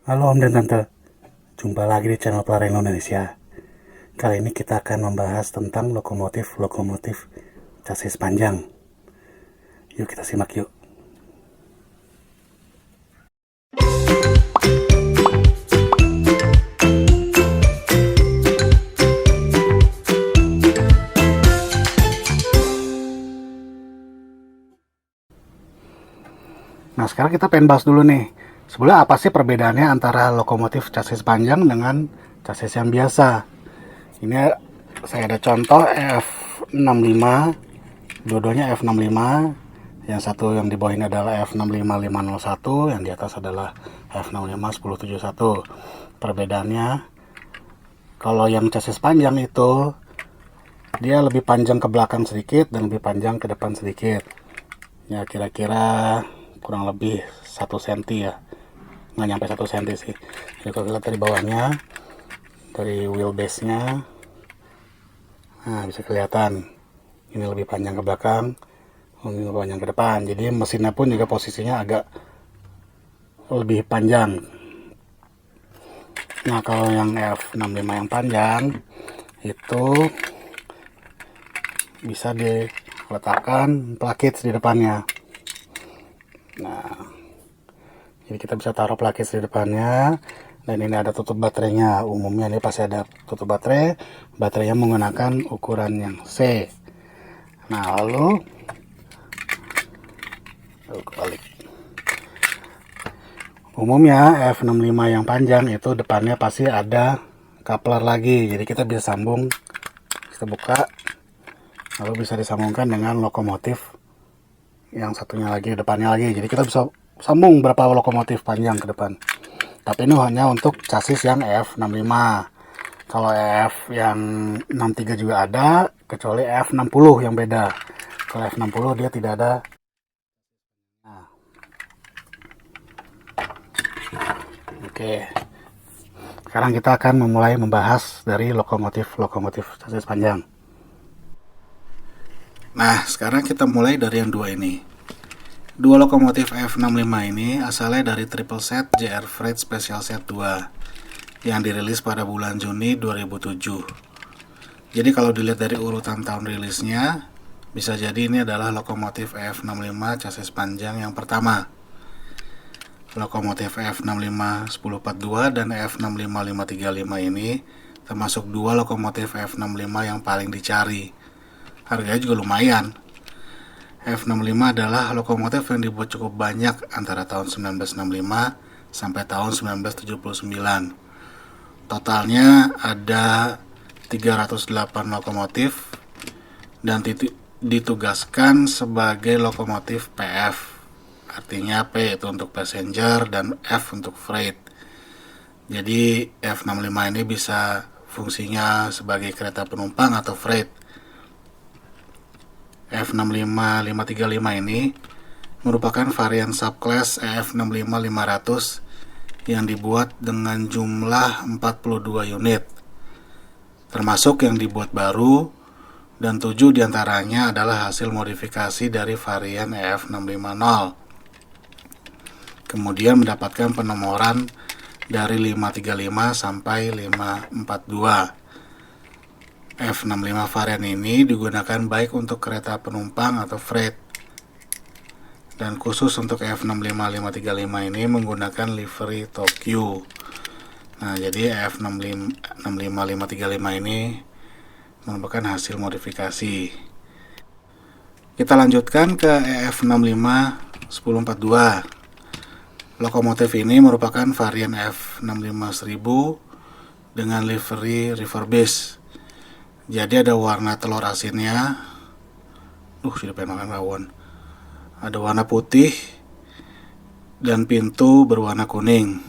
Halo Om dan Tante, jumpa lagi di channel Pelari Indonesia. Kali ini kita akan membahas tentang lokomotif chassis panjang. Yuk kita simak yuk. Nah sekarang kita pengen bahas dulu nih, sebenarnya apa sih perbedaannya antara lokomotif chassis panjang dengan chassis yang biasa. Ini saya ada contoh F65, dua-duanya F65. Yang satu yang di bawah ini adalah F65501, yang di atas adalah F651071. Perbedaannya, kalau yang chassis panjang itu dia lebih panjang ke belakang sedikit dan lebih panjang ke depan sedikit. Ya kira-kira kurang lebih 1 cm ya. Nggak nyampe 1 cm sih. Jadi kalau kita lihat dari bawahnya, dari wheelbase-nya, nah bisa kelihatan ini lebih panjang ke belakang, ini lebih panjang ke depan. Jadi mesinnya pun juga posisinya agak lebih panjang. Nah kalau yang F65 yang panjang itu bisa diletakkan plakits di depannya. Nah, jadi kita bisa taruh plakits di depannya, dan ini ada tutup baterainya. Umumnya ini pasti ada tutup baterai. Baterainya menggunakan ukuran yang C. Nah lalu kebalik. Umumnya F65 yang panjang itu depannya pasti ada coupler lagi, jadi kita bisa sambung, kita buka, lalu bisa disambungkan dengan lokomotif yang satunya lagi, depannya lagi. Jadi kita bisa sambung berapa lokomotif panjang ke depan. Tapi ini hanya untuk chassis yang F65. Kalau F yang 63 juga ada, kecuali F60 yang beda. Kalau F60 dia tidak ada. Nah, oke. Sekarang kita akan memulai membahas dari lokomotif chassis panjang. Nah, sekarang kita mulai dari yang dua ini. Dua lokomotif F65 ini asalnya dari triple set JR Freight Special Set 2 yang dirilis pada bulan Juni 2007. Jadi kalau dilihat dari urutan tahun rilisnya, bisa jadi ini adalah lokomotif F65 chassis panjang yang pertama. Lokomotif F65 1042 dan F65 535 ini termasuk dua lokomotif F65 yang paling dicari. Harganya juga lumayan. F65 adalah lokomotif yang dibuat cukup banyak antara tahun 1965 sampai tahun 1979. Totalnya ada 308 lokomotif dan ditugaskan sebagai lokomotif PF. Artinya P itu untuk passenger dan F untuk freight. Jadi F65 ini bisa fungsinya sebagai kereta penumpang atau freight. F65 535 ini merupakan varian subclass EF65 500 yang dibuat dengan jumlah 42 unit, termasuk yang dibuat baru, dan 7 diantaranya adalah hasil modifikasi dari varian EF650. Kemudian mendapatkan penomoran dari 535 sampai 542. F65 varian ini digunakan baik untuk kereta penumpang atau freight, dan khusus untuk F65 535 ini menggunakan livery Tokyo. Nah, jadi F65 535 ini merupakan hasil modifikasi. Kita lanjutkan ke EF65 1042. Lokomotif ini merupakan varian F65 1000 dengan livery Riverbase. Jadi ada warna telur asinnya. Sudah pengen makan rawon. Ada warna putih dan pintu berwarna kuning.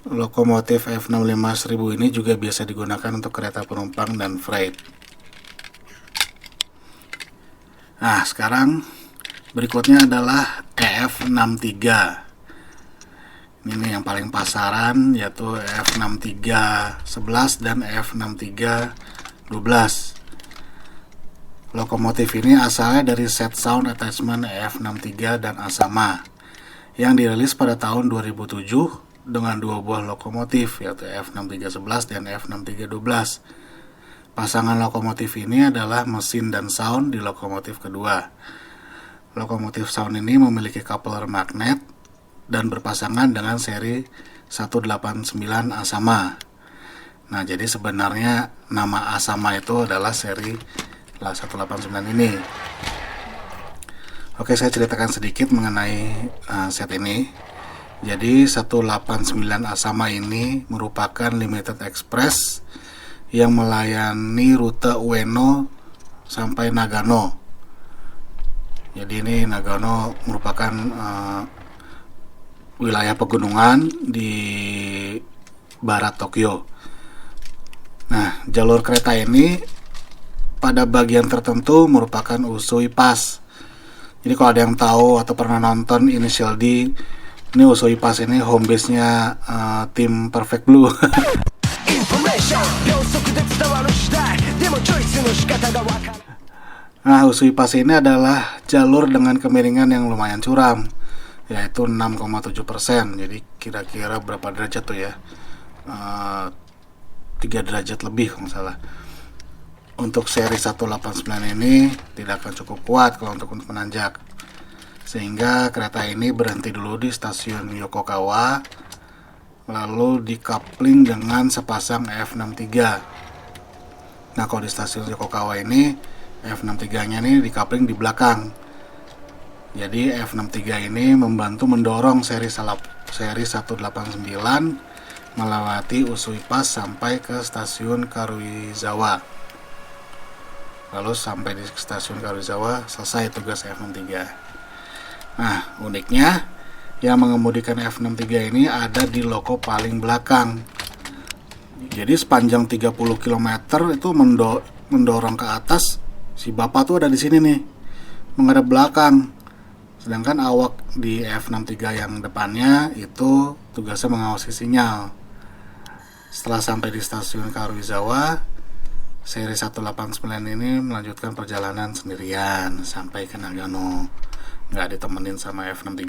Lokomotif F65 1000 ini juga biasa digunakan untuk kereta penumpang dan freight. Nah, sekarang berikutnya adalah EF63. Ini yang paling pasaran, yaitu F6311 dan F6312. Lokomotif ini asalnya dari set sound attachment F63 dan Asama yang dirilis pada tahun 2007 dengan dua buah lokomotif, yaitu F6311 dan F6312. Pasangan lokomotif ini adalah mesin dan sound di lokomotif kedua. Lokomotif sound ini memiliki coupler magnet dan berpasangan dengan seri 189 Asama. Nah, jadi sebenarnya nama Asama itu adalah seri 189 ini. Oke, saya ceritakan sedikit mengenai set ini. Jadi 189 Asama ini merupakan limited express yang melayani rute Ueno sampai Nagano. Jadi ini Nagano merupakan wilayah pegunungan di barat Tokyo. Nah, jalur kereta ini pada bagian tertentu merupakan Usui Pass. Jadi kalau ada yang tahu atau pernah nonton Initial D, ini Usui Pass ini home base-nya tim Perfect Blue. Nah, Usui Pass ini adalah jalur dengan kemiringan yang lumayan curam, yaitu 6,7%. Jadi kira-kira berapa derajat tuh ya? 3 derajat lebih kalau nggak salah. Untuk seri 189 ini tidak akan cukup kuat kalau untuk menanjak, sehingga kereta ini berhenti dulu di stasiun Yokogawa, lalu dikapling dengan sepasang F63. Nah, kalau di stasiun Yokogawa ini F63 nya ini dikapling di belakang. Jadi F63 ini membantu mendorong seri 189 melewati Usui Pass sampai ke stasiun Karuizawa. Lalu sampai di stasiun Karuizawa selesai tugas F63. Nah, uniknya yang mengemudikan F63 ini ada di loko paling belakang. Jadi sepanjang 30 km itu mendorong ke atas, si bapak tuh ada di sini nih, menghadap belakang. Sedangkan awak di F63 yang depannya itu tugasnya mengawasi sinyal. Setelah sampai di stasiun Karuizawa, seri 189 ini melanjutkan perjalanan sendirian sampai ke Nagano, nggak ditemenin sama F63.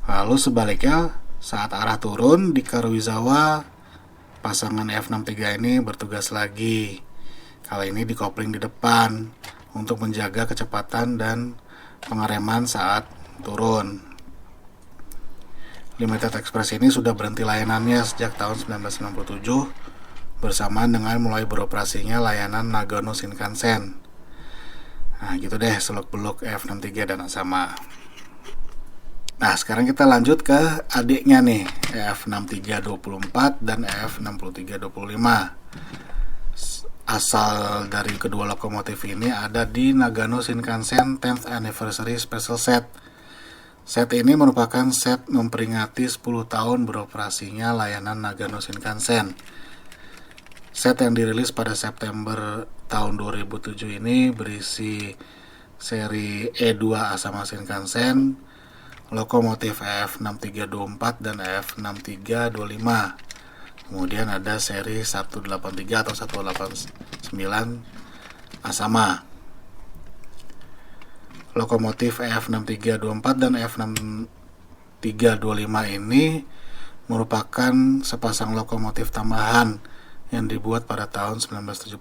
Lalu sebaliknya, saat arah turun di Karuizawa, pasangan F63 ini bertugas lagi. Kali ini dikopling di depan untuk menjaga kecepatan dan pengereman saat turun. Limited Express ini sudah berhenti layanannya sejak tahun 1997 bersamaan dengan mulai beroperasinya layanan Nagano Shinkansen. Nah, gitu deh seluk-beluk F63 dan Asama. Nah, sekarang kita lanjut ke adiknya nih, F6324 dan F6325. Asal dari kedua lokomotif ini ada di Nagano Shinkansen 10th Anniversary Special Set. Set ini merupakan set memperingati 10 tahun beroperasinya layanan Nagano Shinkansen. Set yang dirilis pada September tahun 2007 ini berisi seri E2 Asama Shinkansen, lokomotif F6324 dan F6325. Kemudian ada seri 183 atau 189 Asama. Lokomotif F6324 dan F6325 ini merupakan sepasang lokomotif tambahan yang dibuat pada tahun 1976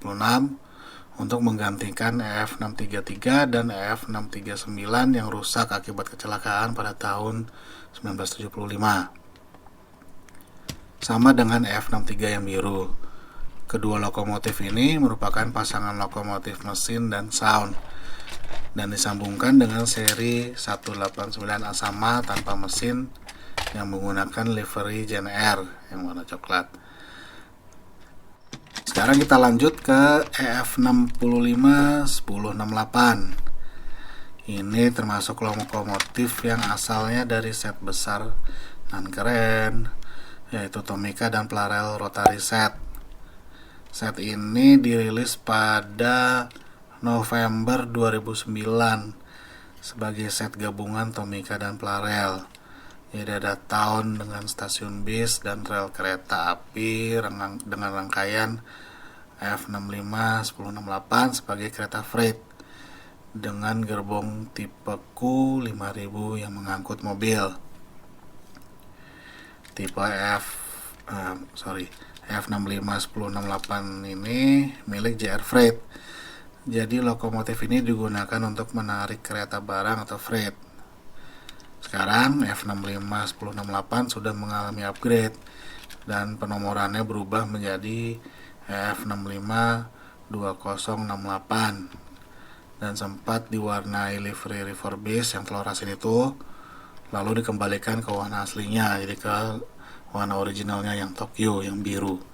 untuk menggantikan F633 dan F639 yang rusak akibat kecelakaan pada tahun 1975. Sama dengan F63 yang biru. Kedua lokomotif ini merupakan pasangan lokomotif mesin dan sound dan disambungkan dengan seri 189 Asama tanpa mesin yang menggunakan livery Gen R yang warna coklat. Sekarang kita lanjut ke EF65 1068. Ini termasuk lokomotif yang asalnya dari set besar dan keren, yaitu Tomica dan Plurel Rotary Set. Set ini dirilis pada November 2009 sebagai set gabungan Tomica dan Plurel. Jadi ada tahun dengan stasiun bis dan rel kereta api dengan rangkaian F65 1068 sebagai kereta freight. dengan gerbong tipe Q5000 yang mengangkut mobil. Tipe F65 1068 ini milik JR Freight. Jadi lokomotif ini digunakan untuk menarik kereta barang atau freight. Sekarang F65 1068 sudah mengalami upgrade dan penomorannya berubah menjadi F65 2068 dan sempat diwarnai livery refurbish yang telur asin itu, lalu dikembalikan ke warna aslinya, jadi ke warna originalnya yang Tokyo, yang biru.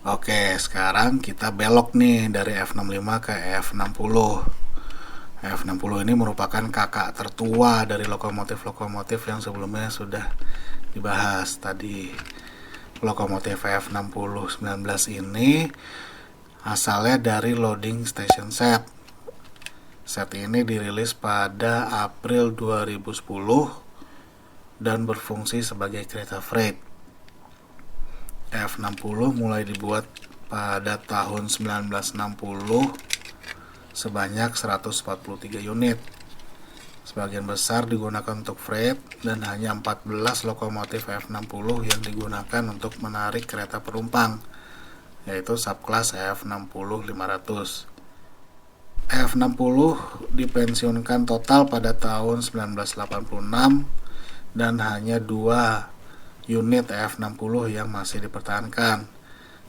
Oke, sekarang kita belok nih dari F65 ke F60. F60 ini merupakan kakak tertua dari lokomotif-lokomotif yang sebelumnya sudah dibahas tadi. Lokomotif F60 19 ini asalnya dari loading station set. Set ini dirilis pada April 2010 dan berfungsi sebagai kereta freight. F60 mulai dibuat pada tahun 1960 sebanyak 143 unit. Sebagian besar digunakan untuk freight dan hanya 14 lokomotif F60 yang digunakan untuk menarik kereta penumpang, yaitu subkelas F60-500. F60 dipensiunkan total pada tahun 1986 dan hanya 2 unit F60 yang masih dipertahankan,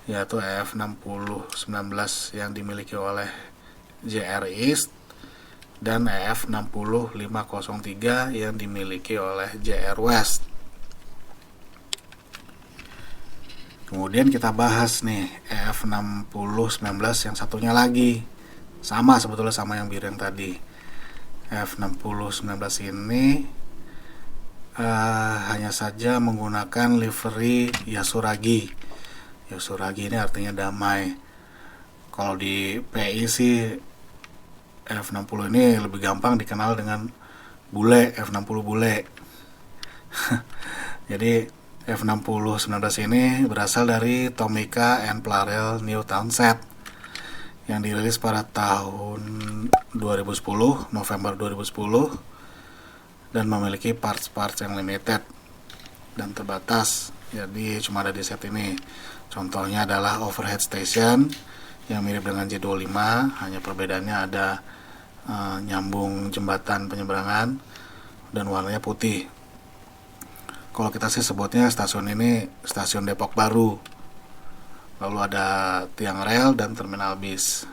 yaitu F60-19 yang dimiliki oleh JR East dan F60-503 yang dimiliki oleh JR West. Kemudian kita bahas nih F60-19 yang satunya lagi. Sama sebetulnya sama yang biru yang tadi. F60-19 ini hanya saja menggunakan livery Yasuragi. Yasuragi ini artinya damai. Kalau di PI sih F60 ini lebih gampang dikenal dengan bule, F60 bule. Jadi F60-19 ini berasal dari Tomica and Plurell New Townset yang dirilis pada tahun 2010, November 2010, dan memiliki parts-parts yang limited dan terbatas. Jadi cuma ada di set ini. Contohnya adalah overhead station yang mirip dengan J25, hanya perbedaannya ada nyambung jembatan penyeberangan dan warnanya putih. Kalau kita sih sebutnya stasiun ini stasiun Depok Baru. Lalu ada tiang rel dan terminal bis.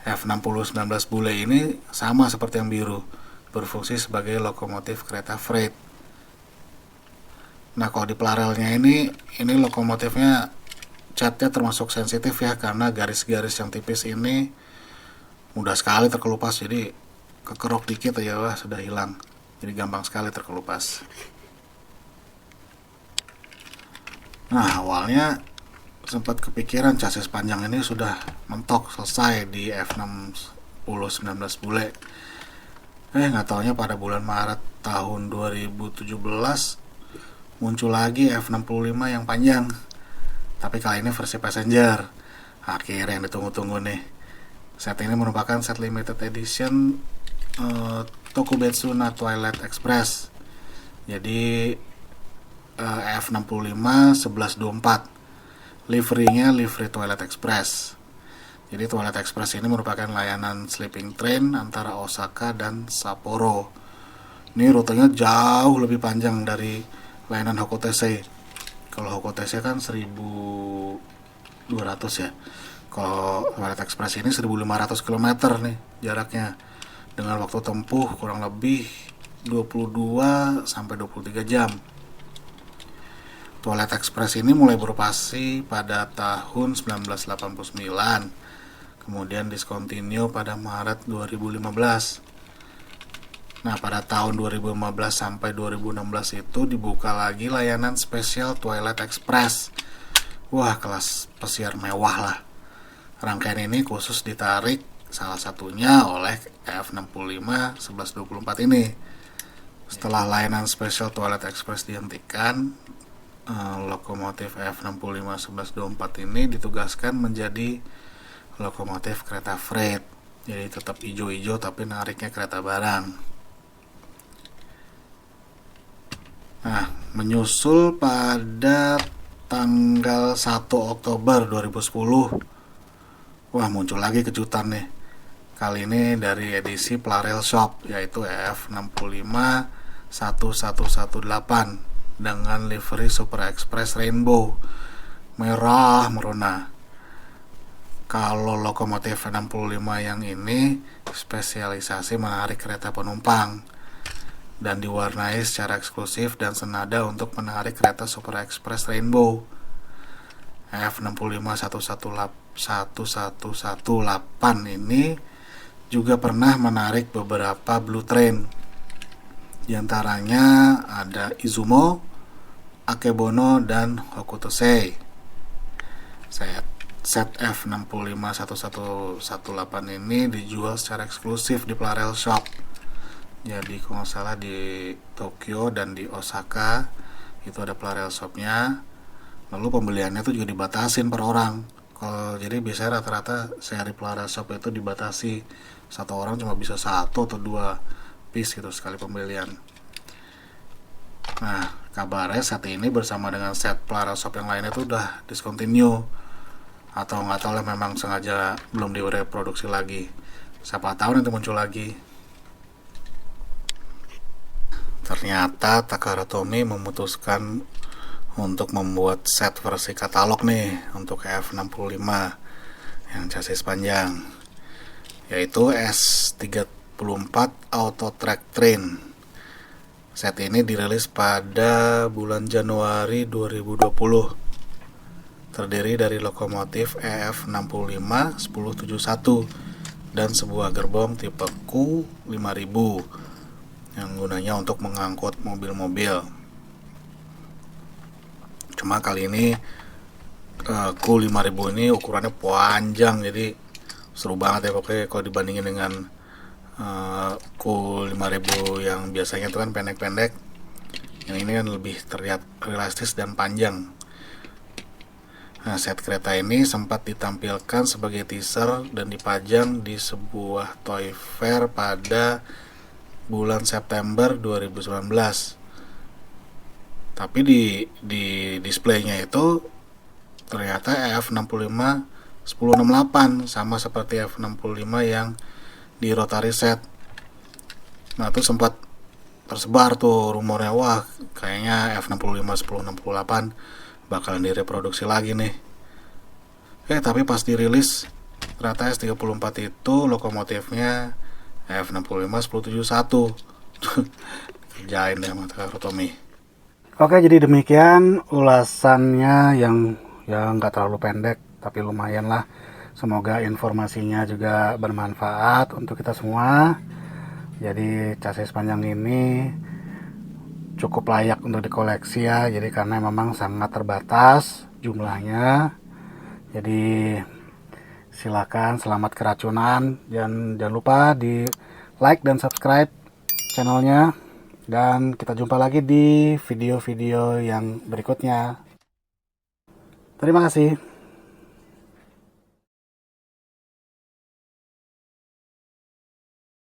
F60-19 bule ini sama seperti yang biru, berfungsi sebagai lokomotif kereta freight. Nah, kalau di Plurellnya ini lokomotifnya catnya termasuk sensitif ya, karena garis-garis yang tipis ini mudah sekali terkelupas, jadi kekerok dikit aja lah sudah hilang, jadi gampang sekali terkelupas. Nah, awalnya sempat kepikiran chassis panjang ini sudah mentok selesai di F60-19 bule. Nggak taunya pada bulan Maret tahun 2017 muncul lagi F65 yang panjang, tapi kali ini versi passenger. Akhirnya yang ditunggu-tunggu nih. Set ini merupakan set limited edition Tokubetsu na Twilight Express. Jadi F65 1124. Livery-nya livery Twilight Express. Jadi Twilight Express ini merupakan layanan sleeping train antara Osaka dan Sapporo. Ini rutenya jauh lebih panjang dari layanan Hokotensei. Kalau Hokotensei kan 1200 ya. Kalau Twilight Express ini 1500 km nih jaraknya, dengan waktu tempuh kurang lebih 22 sampai 23 jam. Twilight Express ini mulai beroperasi pada tahun 1989, kemudian discontinue pada Maret 2015. Nah, pada tahun 2015 sampai 2016 itu dibuka lagi layanan spesial Twilight Express. Wah, kelas pesiar mewah lah. Rangkaian ini khusus ditarik salah satunya oleh F65 1124 ini. Setelah layanan spesial Twilight Express dihentikan, lokomotif F65 1124 ini ditugaskan menjadi lokomotif kereta freight. Jadi tetap hijau-hijau tapi nariknya kereta barang. Nah, menyusul pada tanggal 1 Oktober 2010, wah muncul lagi kejutan nih. Kali ini dari edisi Plarel Shop, yaitu EF651118 dengan livery Super Express Rainbow merah merona. Kalau lokomotif 65 yang ini spesialisasi menarik kereta penumpang dan diwarnai secara eksklusif dan senada untuk menarik kereta Super Express Rainbow. F651118 ini juga pernah menarik beberapa Blue Train. Di antaranya ada Izumo, Akebono, dan Hokuto-sei. Set F651118 ini dijual secara eksklusif di Plarel Shop. Jadi kalau nggak salah di Tokyo dan di Osaka itu ada Plarel Shopnya. Lalu pembeliannya itu juga dibatasin per orang. Jadi biasanya rata-rata seri Plarel Shop itu dibatasi, satu orang cuma bisa 1 atau 2 piece gitu sekali pembelian. Nah, kabarnya set ini bersama dengan set Plarel Shop yang lainnya itu udah discontinue, atau nggak tahu lah, memang sengaja belum direproduksi lagi. Siapa tahu nanti muncul lagi. Ternyata Takara Tomy memutuskan untuk membuat set versi katalog nih untuk F65 yang chassis panjang, yaitu S34 Auto Track Train. Set ini dirilis pada bulan Januari 2020. Terdiri dari lokomotif EF65-1071 dan sebuah gerbong tipe Q5000 yang gunanya untuk mengangkut mobil-mobil. Cuma kali ini Q5000 ini ukurannya panjang, jadi seru banget ya pokoknya kalau dibandingin dengan Q5000 yang biasanya itu kan pendek-pendek. Yang ini kan lebih terlihat realistis dan panjang. Nah, set kereta ini sempat ditampilkan sebagai teaser dan dipajang di sebuah toy fair pada bulan September 2019. Tapi di displaynya itu ternyata F65-1068 sama seperti F65 yang di rotary set. Nah, itu sempat tersebar tuh rumornya, wah kayaknya F65-1068 bakalan direproduksi lagi nih. Tapi pas dirilis ternyata S34 itu lokomotifnya F65-1071. Kerjain deh sama Takara Tomy. Oke, jadi demikian ulasannya yang nggak terlalu pendek tapi lumayan lah. Semoga informasinya juga bermanfaat untuk kita semua. Jadi chassis panjang ini cukup layak untuk dikoleksi ya, jadi karena memang sangat terbatas jumlahnya. Jadi silakan, selamat keracunan, dan jangan lupa di like dan subscribe channelnya, dan kita jumpa lagi di video-video yang berikutnya. Terima kasih.